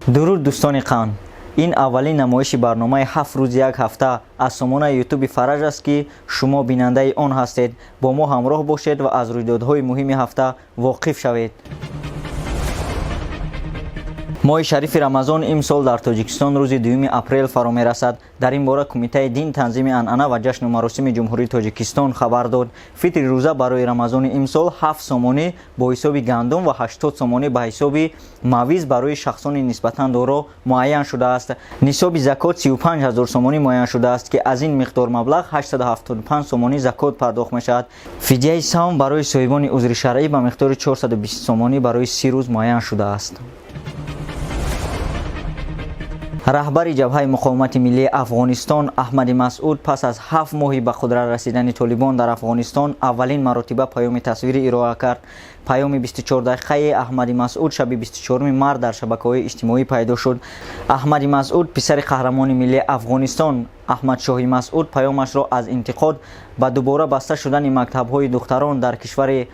дуруд дӯстони қан, ин аввалин намоиши барномаи 7 рӯзи як ҳафта аз сомонаи ютуби фараж аст ки шумо бинандаи он ҳастед. Бо мо ҳамроҳ бошед ва аз рӯйдодҳои муҳими ҳафта воқиф шавед. моҳи шарифи рамазон имсол дар тоҷикистон рӯзи 2 апрел фаро мерасад. дар ин бора кумитаи дин танзими анъана ва ҷашну маросими ҷумҳурии тоҷикистон хабар дод. фитри рӯза барои рамазони имсол 7 сомонӣ бо ҳисоби гандум ва 80 сомонӣ ба ҳисоби мавиз барои шахсони нисбатан доро муайян шудааст. нисоби закот 35 000 сомонӣ муайян шудааст ки аз ин миқдор маблағ 875 сомонӣ закот пардохт мешавад. фидияи савм барои соҳибони узри шаръӣ ба миқдори 420 сомонӣ барои 30 рӯз муайян шудааст. раҳбари ҷабҳаи муқовимати миллии афғонистон аҳмади масъуд пас аз 7 моҳи ба қудрат расидани толибон дар афғонистон аввалин маротиба паёми тасвирӣ ироа кард. паёми 24 дақиқаи аҳмади масъуд шаби 24 март дар шабакаҳои иҷтимоӣ пайдо шуд. аҳмади масъуд писари қаҳрамони миллии афғонистон аҳмадшоҳи масъуд паёмашро аз интиқод ба дубора баста шудани мактабҳои духтарон дар кишвари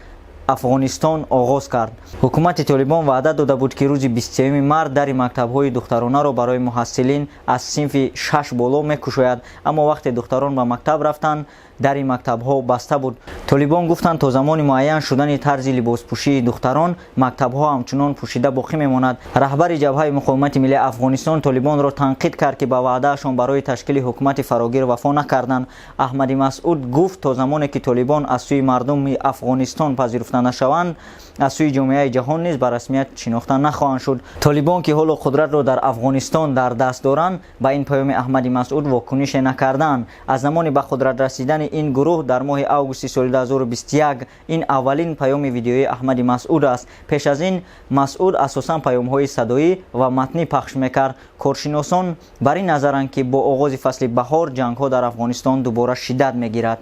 афғонистон оғоз кард. ҳукумати толибон ваъда дода буд ки рӯзи 23 март дари мактабҳои духтаронаро барои муҳассилин аз синфи 6 боло мекушояд, аммо вақте духтарон ба мактаб рафтанд дари мактабҳо баста буд. толибон гуфтанд то замони муайян шудани тарзи либоспӯшии духтарон мактабҳо ҳамчунон пӯшида боқӣ мемонад. раҳбари ҷабҳаи муқовимати миллии афғонистон толибонро танқид кард ки ба ваъдаашон барои ташкили ҳукумати фарогир вафо накарданд. аҳмади масъуд гуфт то замоне ки толибон аз сӯи мардуми афғонистон пазируфта нашаванд, аз сӯи ҷомеаи ҷаҳон низ ба расмият шинохта нахоҳанд шуд. толибон ки ҳоло қудратро дар афғонистон дар даст доранд, ба ин паёми аҳмади масъуд вокунише накарданд. аз замони ба қудрат расидани ин гурӯҳ дар моҳи августи соли 2021 ин аввалин паёми видеои аҳмади масъуд аст. пеш аз ин масъуд асосан паёмҳои садоӣ ва матнӣ пахш мекард. коршиносон бар ин назаранд ки бо оғози фасли баҳор ҷангҳо дар афғонистон дубора шиддат мегирад.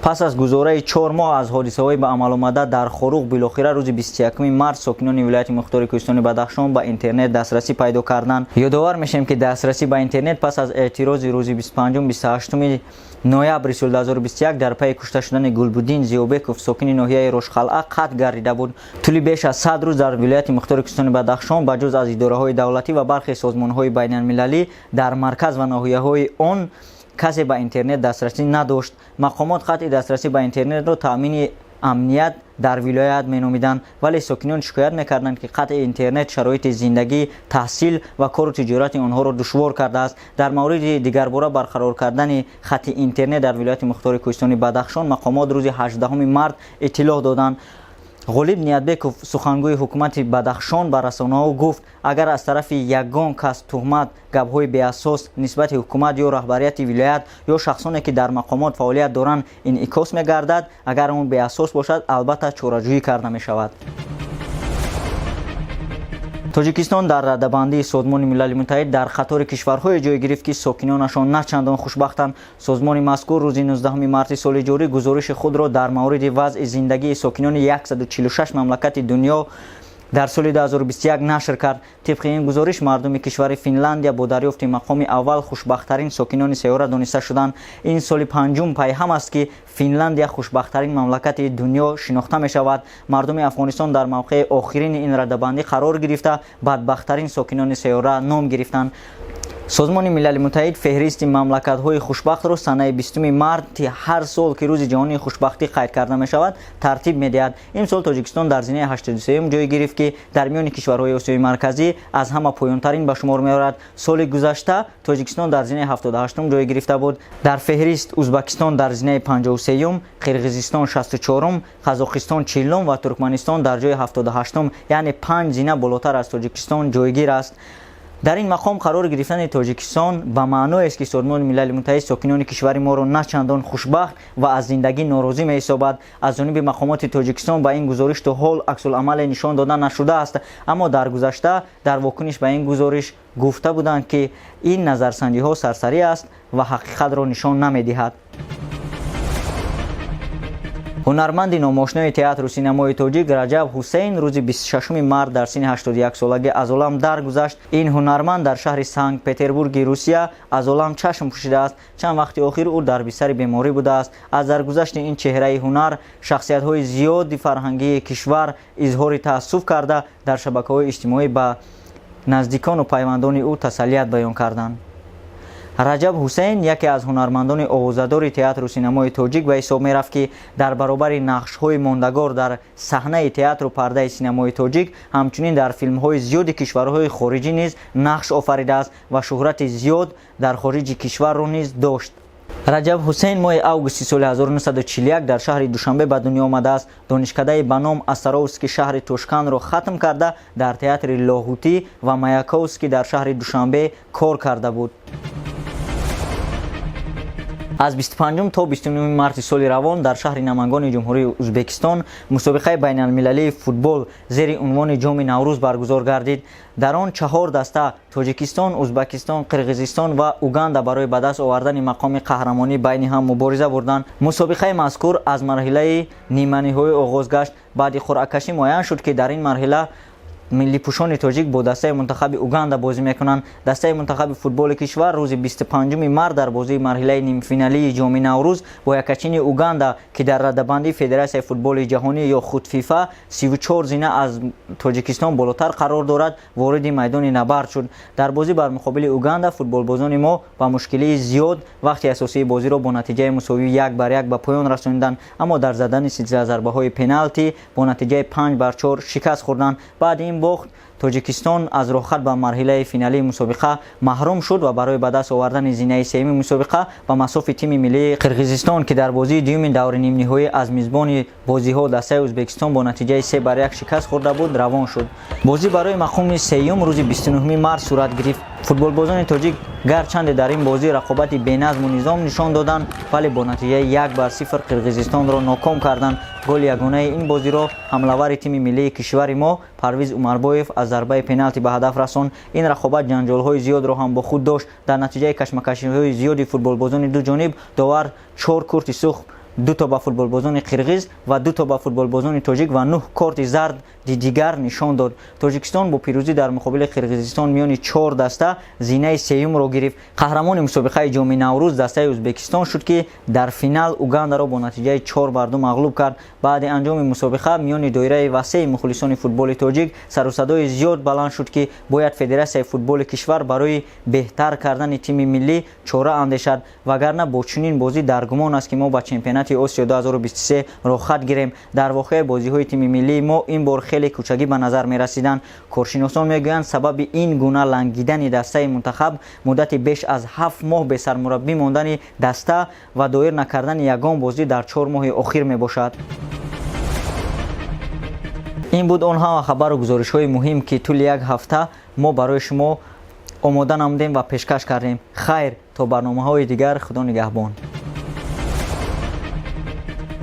пас аз гузораи 4 моҳ аз ҳодисаҳои ба амаломада дар Хоруғ билохира рӯзи 21 март сокинони вилояти мухтори Кӯҳистони Бадахшон ба интернет дастрасӣ пайдо карданд. ёдовар мешавем ки дастрасӣ ба интернет пас аз эътирози рӯзи 25-28 ноябри соли 2021 дар пайи кушта шудани Гулбуддин Зиёбеков сокини ноҳияи Рошхалъа қатъ гардида буд. тӯли беш аз 100 рӯз дар вилояти мухтори Кӯҳистони Бадахшон ба ҷуз аз идораҳои давлатӣ ва бархе созмонҳои байналмилалӣ дар марказ ва ноҳияҳои он касе ба интернет дастрасӣ надошт. мақомот қатъи дастрасӣ ба интернетро таъмини амният дар вилоят меномиданд, вале сокинон шикоят мекарданд ки қатъи интернет шароити зиндагӣ, таҳсил ва кору тиҷорати онҳоро душвор кардааст. дар мавриди дигарбора барқарор кардани хати интернет дар вилояти мухтори Кӯҳистони Бадахшон мақомот рӯзи 18 март иттилоъ доданд. ғолиб ниятбеков сухангӯи ҳукумати Бадахшон ба расонаҳо гуфт агар аз тарафи ягон кас туҳмат гапҳои беасос нисбати ҳукумат ё раҳбарияти вилоят ё шахсоне ки дар мақомот фаъолият доранд инъикос мегардад, агар он беасос бошад албатта чораҷӯӣ карда мешавад. тоҷикистон дар раддабандии Созмони Милали Муттаҳид дар қатори кишварҳое ҷой гирифт ки сокинонашон начандон хушбахтанд. созмони мазкур рӯзи 19 марти соли ҷорӣ гузориши худро дар мавриди вазъи зиндагии сокинони 146 мамлакати дунё дар соли 2021 нашр кард. тибқи ин гузориш мардуми кишвари Финляндия бо дарёфти мақоми аввал хушбахттарин сокинони сайёра дониста шуданд. ин соли панҷум пайҳам аст ки Финляндия хушбахттарин мамлакати дунё шинохта мешавад. мардуми Афғонистон дар мавқеи охирини ин раддабандӣ қарор гирифта бадбахттарин сокинони сайёра ном гирифтанд. созмони милали муттаҳид феҳристи мамлакатҳои хушбахтро санаи 20 марти ҳар сол ки рӯзи ҷаҳонии хушбахтӣ қайд карда мешавад тартиб медиҳад. имсол тоҷикистон дар зинаи 83 ҷой гирифт ки дар миёни кишварҳои осиёи марказӣ аз ҳама поёнтарин ба шумор меорад. соли гузашта тоҷикистон дар зинаи 78 ҷой гирифта буд. дар феҳрист узбекистон дар зинаи 53, қирғизистон 64, қазоқистон 40 ва туркманистон дар ҷои 78, яъне 5 зина болотар аз тоҷикистон ҷойгир аст. дар ин мақом қарор гирифтани тоҷикистон ба маъноест ки Созмони Милали Муттаҳид сокинони кишвари моро начандон хушбахт ва аз зиндагӣ норозӣ меҳисобад. аз ҷониби мақомоти тоҷикистон ба ин гузориш то ҳол аксуламале нишон дода нашудааст, аммо дар гузашта дар вокуниш ба ин гузориш гуфта буданд ки ин назарсанҷиҳо сарсарӣ аст ва ҳақиқатро нишон намедиҳад. ҳунарманди номошнои театру синамои тоҷик Раҷаб Ҳусейн рӯзи 26 март дар синни 81 солагӣ аз олам даргузашт. Ин ҳунарманд дар шаҳри Санкт-Петербурги Русия аз олам чашм пӯшидааст. Чанд вақти охир ӯ дар бистари беморӣ будааст. Аз даргузашти ин чеҳраи ҳунар шахсиятҳои зиёди фарҳангии кишвар изҳори таассуф карда дар шабакаҳои иҷтимоӣ ба наздикону пайвандони ӯ таsalлият баён карданд. Раҷаб Ҳусейн яке аз ҳунармандони овозадори театру синамои тоҷик ба ҳисоб мерафт, ки дар баробари нақшҳои мондагор дар саҳнаи театру пардаи синамои тоҷик ҳамчунин дар филмҳои зиёди кишварҳои хориҷӣ низ нақш офаридааст ва шӯҳрати зиёд дар хориҷи кишварро низ дошт. Раҷаб Ҳусейн моҳи августи соли 1941 дар шаҳри Душанбе ба дунё омадааст. Донишкадаи ба ном Астаровский шаҳри Тошканро хатм карда дар театри Лоҳутӣ ва Маяковский дар шаҳри Душанбе кор карда буд. аз 25 то 29 марти соли равон дар шаҳри Намангони Ҷумҳурии Ӯзбекистон мусобиқаи байналмилалии футбол зери унвони Ҷоми Наврӯз баргузор гардид. дар он 4 даста Тоҷикистон, Ӯзбекистон, Қирғизистон ва Уганда барои ба даст овардани мақоми қаҳрамонӣ байни ҳам мубориза бурданд. мусобиқаи мазкур аз марҳилаи ниманиҳоӣ оғоз гашт. баъди қуръакашӣ муайян шуд, ки дар ин марҳила миллипӯшони тоҷик бо дастаи мунтахаби Уганда бозӣ мекунанд. дастаи мунтахаби футболи кишвар рӯзи 25 март дар бозии марҳилаи нимфиналии Ҷоми Наврӯз бо якачини Уганда, ки дар раддабандии Федератсияи футболи ҷаҳонӣ ё худ ФИФА 34 зина аз Тоҷикистон болотар қарор дорад, вориди майдони набард шуд. дар бозӣ бар муқобили Уганда футболбозони мо ба мушкилии зиёд вақти асосии бозиро бо натиҷаи мусовии 1-1 ба поён расонинданд, аммо дар задани силсила зарбаҳои пеналти бо натиҷаи 5-4 шикаст хӯрданд. баъди ин бохт Тоҷикистон аз роҳхат ба марҳилаи финалии мусобиқа маҳрум шуд ва барои ба даст овардани зинаи сеюми мусобиқа ба масофи тими миллии Қирғизистон, ки дар бозии дуюми даври нимниҳоӣ аз мизбони бозиҳо дастаи Ӯзбекистон бо натиҷаи 3-1 шикаст хӯрда буд, равон шуд. бозӣ барои мақоми сеюм рӯзи 29 март сурат гирифт. футболбозони тоҷик гарчанде дар ин бозӣ рақобати беназму низом нишон доданд, вале бо натиҷаи 1-0 Қирғизистонро ноком карданд. голи ягонаи ин бозиро ҳамлавари тими миллии кишвари мо Парвиз Умарбоев аз зарбаи пеналти ба ҳадаф расон. ин рақобат ҷанҷолҳои зиёдро ҳам бо худ дошт. дар натиҷаи кашмакашиҳои зиёди футболбозони ду ҷониб довар 4 курти сух, 2 то ба футболбозони қирғиз ва 2 то ба футболбозони тоҷик ва 9 корти зарди дигар нишон дод. Тоҷикистон бо пирӯзӣ дар муқобили Қирғизистон миёни 4 даста зинаи сеюмро гирифт. қаҳрамони мусобиқаи Ҷоми Наврӯз дастаи Ӯзбекистон шуд, ки дар финал Угандаро бо натиҷаи 4-2 мағлуб кард. баъди анҷоми мусобиқа миёни доираи васеъи мухлисони футболи тоҷик сарусадои зиёд баланд шуд, ки бояд Федератсияи футболи кишвар барои беҳтар кардани тими миллӣ чора андешад, вагарна бо чунин бозӣ дар гумон аст, ки мо ба чемпионати Осиё 2023 роҳхат гирем. дар воқеъ бозиҳои тими миллии мо ин бор хеле кӯчагӣ ба назар мерасиданд. коршиносон мегӯянд сабаби ин гуна лангидани дастаи мунтахаб муддати беш аз 7 моҳ бесармураббӣ мондани даста ва доир накардани ягон бозӣ дар 4 моҳи охир мебошад. ин буд он ҳама хабару гузоришҳои муҳим, ки тӯли як ҳафта мо барои шумо омода намудем ва пешкаш кардем. хайр, то барномаҳои дигар, худо нигаҳбон.